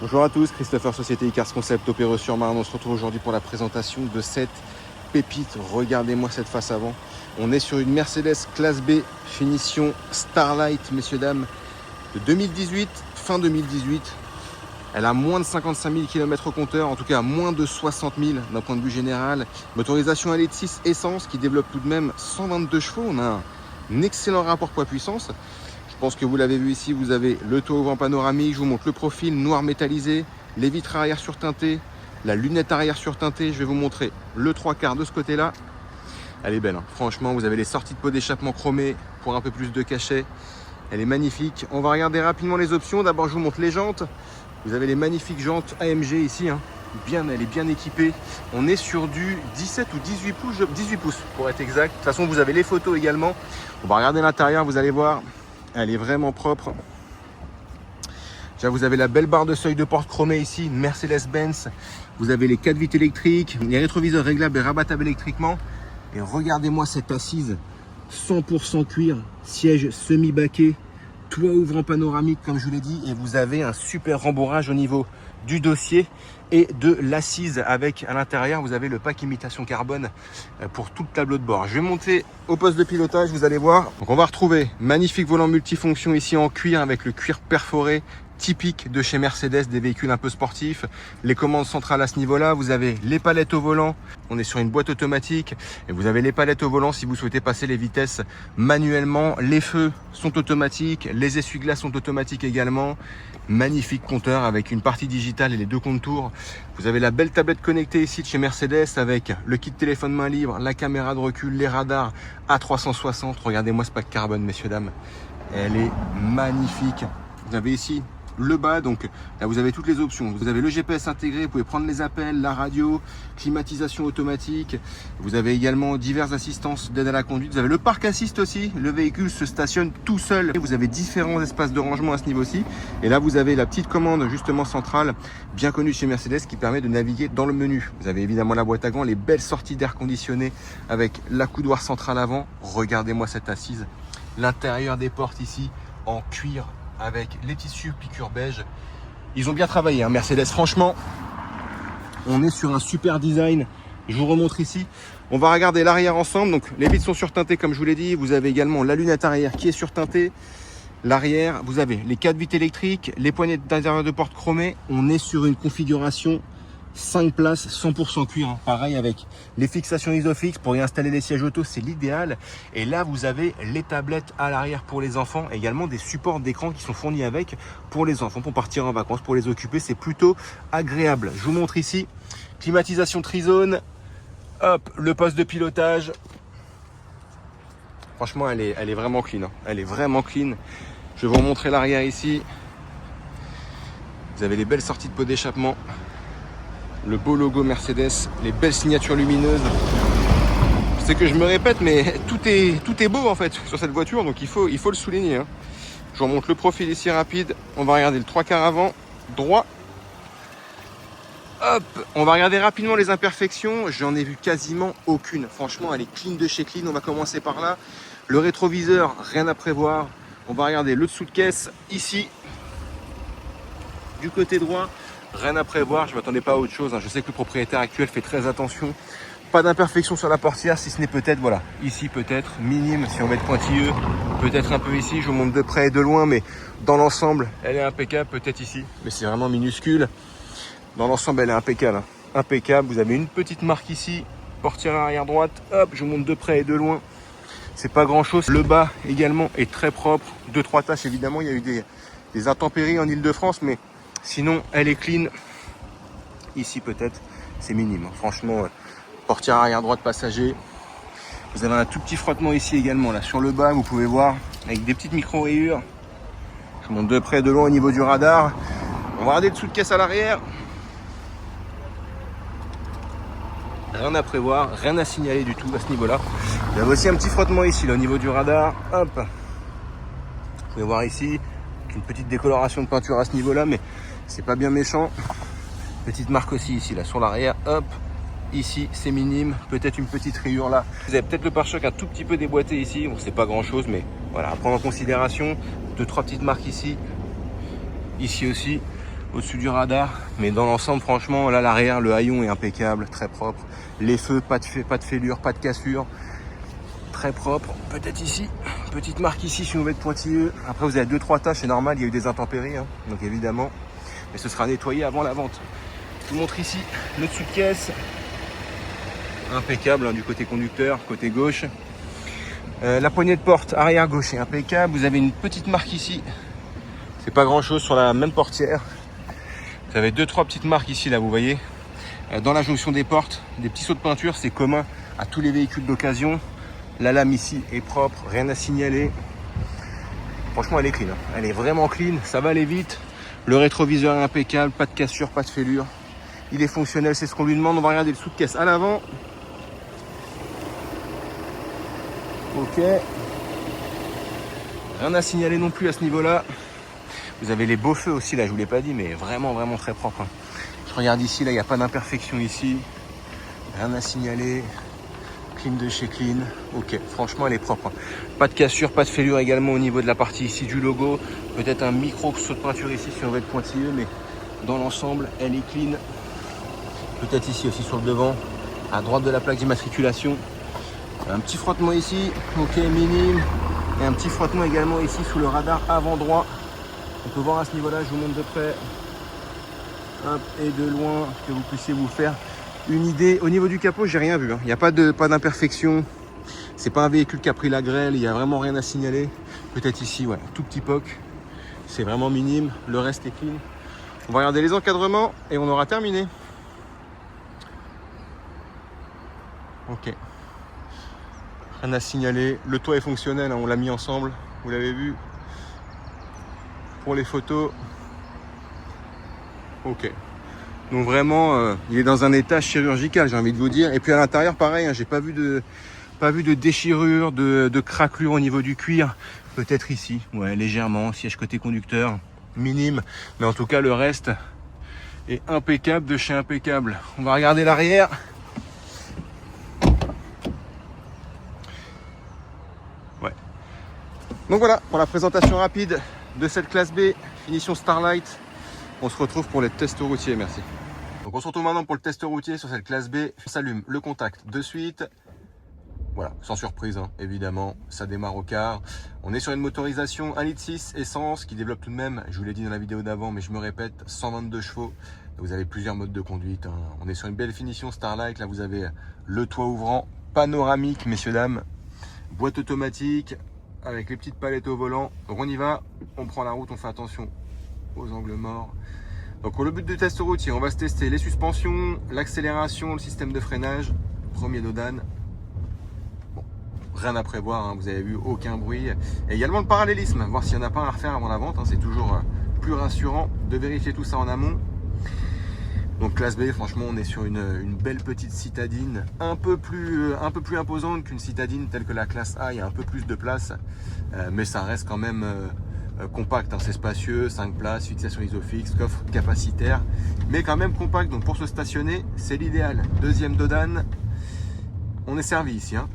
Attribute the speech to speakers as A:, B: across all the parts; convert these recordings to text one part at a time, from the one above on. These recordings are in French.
A: Bonjour à tous, Christopher, Société Icars Concept, Opéreux-sur-Marne. On se retrouve aujourd'hui pour la présentation de cette pépite. Regardez-moi cette face avant. On est sur une Mercedes classe B, finition Starlight, messieurs, dames, de 2018, fin 2018. Elle a moins de 55 000 km au compteur, en tout cas moins de 60 000 d'un point de vue général. Motorisation à l'aide 6 essence qui développe tout de même 122 chevaux. On a un excellent rapport poids-puissance. Je pense que vous l'avez vu ici, vous avez le toit au vent panoramique, je vous montre le profil noir métallisé, les vitres arrière surteintées, la lunette arrière surteintée, je vais vous montrer le 3/4 de ce côté-là. Elle est belle, hein. Franchement, vous avez les sorties de pots d'échappement chromées pour un peu plus de cachet. Elle est magnifique. On va regarder rapidement les options. D'abord, je vous montre les jantes. Vous avez les magnifiques jantes AMG ici, hein. Elle est bien équipée. On est sur du 17 ou 18 pouces, 18 pouces pour être exact. De toute façon, vous avez les photos également. On va regarder l'intérieur, vous allez voir. Elle est vraiment propre. Déjà, vous avez la belle barre de seuil de porte chromée ici, Mercedes-Benz. Vous avez les 4 vitres électriques, les rétroviseurs réglables et rabattables électriquement. Et regardez-moi cette assise, 100% cuir, siège semi-baquet, toit ouvrant panoramique comme je vous l'ai dit. Et vous avez un super rembourrage au niveau du dossier et de l'assise avec à l'intérieur, vous avez le pack imitation carbone pour tout le tableau de bord. Je vais monter au poste de pilotage, vous allez voir. Donc on va retrouver magnifique volant multifonction ici en cuir avec le cuir perforé typique de chez Mercedes, des véhicules un peu sportifs. Les commandes centrales à ce niveau-là, vous avez les palettes au volant. On est sur une boîte automatique et vous avez les palettes au volant si vous souhaitez passer les vitesses manuellement. Les feux sont automatiques, les essuie-glaces sont automatiques également. Magnifique compteur avec une partie digitale et les deux contours. Vous avez la belle tablette connectée ici de chez Mercedes avec le kit téléphone main libre, la caméra de recul, les radars A360. Regardez-moi ce pack carbone, messieurs, dames. Elle est magnifique. Vous avez ici le bas, donc là vous avez toutes les options. Vous avez le GPS intégré, vous pouvez prendre les appels, la radio, climatisation automatique. Vous avez également diverses assistances d'aide à la conduite. Vous avez le parc assist aussi, le véhicule se stationne tout seul. Vous avez différents espaces de rangement à ce niveau-ci. Et là vous avez la petite commande justement centrale, bien connue chez Mercedes, qui permet de naviguer dans le menu. Vous avez évidemment la boîte à gants, les belles sorties d'air conditionné avec la coudoir centrale avant. Regardez-moi cette assise. L'intérieur des portes ici en cuir, avec les tissus piqûre beige. Ils ont bien travaillé, hein, Mercedes. Franchement, on est sur un super design. Je vous remontre ici. On va regarder l'arrière ensemble. Donc, les vitres sont surteintées, comme je vous l'ai dit. Vous avez également la lunette arrière qui est surteintée. L'arrière, vous avez les 4 vitres électriques, les poignées d'intérieur de porte chromées. On est sur une configuration 5 places, 100% cuir, hein. Pareil avec les fixations Isofix pour y installer les sièges auto, c'est l'idéal. Et là, vous avez les tablettes à l'arrière pour les enfants, également des supports d'écran qui sont fournis avec pour les enfants, pour partir en vacances, pour les occuper, c'est plutôt agréable. Je vous montre ici, climatisation trizone, hop, le poste de pilotage. Franchement, elle est vraiment clean, hein. Elle est vraiment clean. Je vais vous montrer l'arrière ici. Vous avez les belles sorties de pots d'échappement. Le beau logo Mercedes, les belles signatures lumineuses. Je sais que je me répète, mais tout est beau en fait sur cette voiture, donc il faut le souligner, hein. Je vous remonte le profil ici rapide. On va regarder le 3/4 avant, droit. Hop, on va regarder rapidement les imperfections. J'en ai vu quasiment aucune. Franchement, elle est clean de chez clean. On va commencer par là. Le rétroviseur, rien à prévoir. On va regarder le dessous de caisse ici, du côté droit. Rien à prévoir, je ne m'attendais pas à autre chose, hein. Je sais que le propriétaire actuel fait très attention. Pas d'imperfection sur la portière, si ce n'est peut-être, voilà, ici peut-être, minime, si on met de pointilleux, peut-être un peu ici, je vous montre de près et de loin, mais dans l'ensemble, elle est impeccable, peut-être ici, mais c'est vraiment minuscule. Dans l'ensemble, elle est impeccable, hein. Impeccable. Vous avez une petite marque ici, portière arrière droite, hop, je vous montre de près et de loin. C'est pas grand-chose. Le bas également est très propre, 2-3 taches évidemment, il y a eu des intempéries en Ile-de-France, mais sinon, elle est clean. Ici, peut-être, c'est minime. Franchement, portière arrière droite passager. Vous avez un tout petit frottement ici également. Là, sur le bas, vous pouvez voir, avec des petites micro-rayures. Je vous montre de près et de loin au niveau du radar. On va regarder le dessous de caisse à l'arrière. Rien à prévoir, rien à signaler du tout à ce niveau-là. Vous avez aussi un petit frottement ici, là, au niveau du radar. Hop. Vous pouvez voir ici, une petite décoloration de peinture à ce niveau-là, mais c'est pas bien méchant. Petite marque aussi ici, là, sur l'arrière, hop. Ici, c'est minime, peut-être une petite rayure là. Vous avez peut-être le pare-choc un tout petit peu déboîté ici. Bon, c'est pas grand-chose, mais voilà, à prendre en considération. 2-3 petites marques ici. Ici aussi. au-dessus du radar. Mais dans l'ensemble, franchement, là, l'arrière, le haillon est impeccable, très propre. Les feux, pas de fêlure, pas de cassure. Très propre. Peut-être ici, petite marque ici sur Mauvais de Pointilleux. Après, vous avez 2-3 taches, c'est normal, il y a eu des intempéries, hein, donc évidemment. Mais ce sera nettoyé avant la vente. Je vous montre ici le dessous de caisse. Impeccable, hein, du côté conducteur, côté gauche. La poignée de porte arrière gauche est impeccable. Vous avez une petite marque ici. C'est pas grand chose sur la même portière. Vous avez 2-3 petites marques ici, là, vous voyez. Dans la jonction des portes, des petits sauts de peinture, c'est commun à tous les véhicules d'occasion. La lame ici est propre, rien à signaler. Franchement, elle est clean, hein. Elle est vraiment clean, ça va aller vite. Le rétroviseur est impeccable, pas de cassure, pas de fêlure. Il est fonctionnel, c'est ce qu'on lui demande. On va regarder le sous de caisse à l'avant. Ok. Rien à signaler non plus à ce niveau-là. Vous avez les beaux feux aussi, là, je vous l'ai pas dit, mais vraiment, vraiment très propre, hein. Je regarde ici, là, il n'y a pas d'imperfection ici. Rien à signaler. Clean de chez Clean. Ok, franchement, elle est propre. Pas de cassure, pas de fêlure également au niveau de la partie ici du logo. Peut-être un micro saut de peinture ici sur Mauvais de Pointilleux, mais dans l'ensemble, elle est clean. Peut-être ici aussi sur le devant, à droite de la plaque d'immatriculation. Un petit frottement ici, ok, minime. Et un petit frottement également ici sous le radar avant droit. On peut voir à ce niveau-là, je vous montre de près. Hop, et de loin, que vous puissiez vous faire une idée. Au niveau du capot, j'ai rien vu, hein. Il n'y a pas d'imperfection. C'est pas un véhicule qui a pris la grêle, il n'y a vraiment rien à signaler. Peut-être ici, ouais, tout petit poc. C'est vraiment minime, le reste est clean. On va regarder les encadrements et on aura terminé. Ok. Rien à signaler. Le toit est fonctionnel, hein, on l'a mis ensemble, vous l'avez vu. Pour les photos. Ok. Donc vraiment, il est dans un état chirurgical, j'ai envie de vous dire. Et puis à l'intérieur, pareil, hein, j'ai pas vu de déchirure, de craquelure au niveau du cuir. Peut-être ici, ouais, légèrement, siège côté conducteur, minime. Mais en tout cas, le reste est impeccable de chez impeccable. On va regarder l'arrière. Ouais. Donc voilà, pour la présentation rapide de cette classe B, finition Starlight. On se retrouve pour les tests routiers, merci. Donc on se retrouve maintenant pour le test routier sur cette classe B. On s'allume le contact de suite. Voilà, sans surprise, hein, évidemment, ça démarre au quart. On est sur une motorisation 1,6 litre essence qui développe tout de même, je vous l'ai dit dans la vidéo d'avant, mais je me répète, 122 chevaux. Vous avez plusieurs modes de conduite, hein. On est sur une belle finition Starlight. Là, vous avez le toit ouvrant, panoramique, messieurs, dames, boîte automatique avec les petites palettes au volant. Donc on y va, on prend la route, on fait attention aux angles morts. Donc pour le but du test routier, on va se tester les suspensions, l'accélération, le système de freinage. Premier dodane. Bon, rien à prévoir, hein, vous avez vu, aucun bruit. Et également le parallélisme, voir s'il n'y en a pas à refaire avant la vente, hein, c'est toujours plus rassurant de vérifier tout ça en amont. Donc classe B, franchement, on est sur une belle petite citadine, un peu plus imposante qu'une citadine telle que la classe A. Il y a un peu plus de place, mais ça reste quand même compact, hein, c'est spacieux, 5 places, fixation isofix, coffre capacitaire, mais quand même compact. Donc pour se stationner, c'est l'idéal. Deuxième dodane, on est servi ici, hein.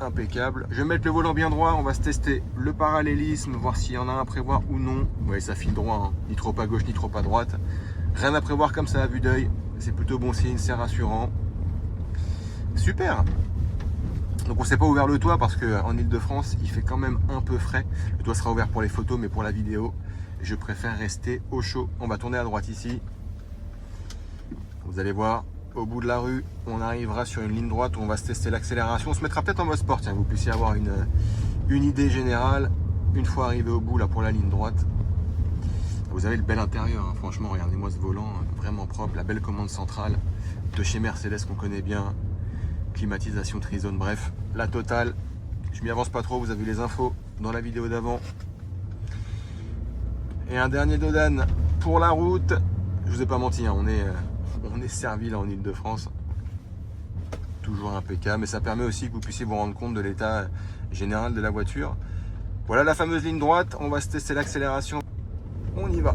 A: Impeccable. Je vais mettre le volant bien droit, on va se tester le parallélisme, voir s'il y en a un à prévoir ou non. Ouais, ça file droit, hein, ni trop à gauche, ni trop à droite. Rien à prévoir comme ça à vue d'œil, c'est plutôt bon signe, c'est rassurant. Super. Donc on ne s'est pas ouvert le toit parce qu'en Ile-de-France, il fait quand même un peu frais. Le toit sera ouvert pour les photos, mais pour la vidéo, je préfère rester au chaud. On va tourner à droite ici. Vous allez voir, au bout de la rue, on arrivera sur une ligne droite où on va se tester l'accélération. On se mettra peut-être en mode sport, tiens, que vous puissiez avoir une idée générale. Une fois arrivé au bout, là, pour la ligne droite. Vous avez le bel intérieur, hein. Franchement, regardez-moi ce volant, vraiment propre. La belle commande centrale de chez Mercedes qu'on connaît bien. Climatisation Trizone, bref, la totale. Je m'y avance pas trop, vous avez les infos dans la vidéo d'avant. Et un dernier dodane pour la route. Je vous ai pas menti, hein, on est servi là en Ile-de-France. Toujours impeccable, mais ça permet aussi que vous puissiez vous rendre compte de l'état général de la voiture. Voilà la fameuse ligne droite, on va se tester l'accélération. On y va.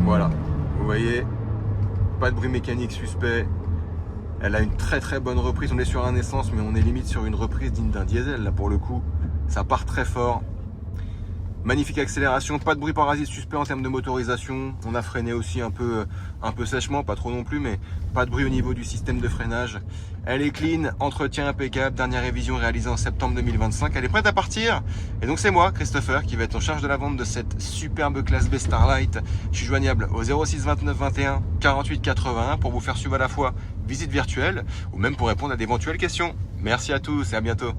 A: Voilà, vous voyez, pas de bruit mécanique suspect. Elle a une très bonne reprise. On est sur un essence, mais on est limite sur une reprise digne d'un diesel là pour le coup. Ça part très fort. Magnifique accélération, pas de bruit parasite suspect en termes de motorisation. On a freiné aussi un peu sèchement, pas trop non plus, mais pas de bruit au niveau du système de freinage. Elle est clean, entretien impeccable, dernière révision réalisée en septembre 2025. Elle est prête à partir. Et donc c'est moi, Christopher, qui va être en charge de la vente de cette superbe classe B Starlight. Je suis joignable au 06 29 21 48 81 pour vous faire suivre à la fois visite virtuelle ou même pour répondre à d'éventuelles questions. Merci à tous et à bientôt.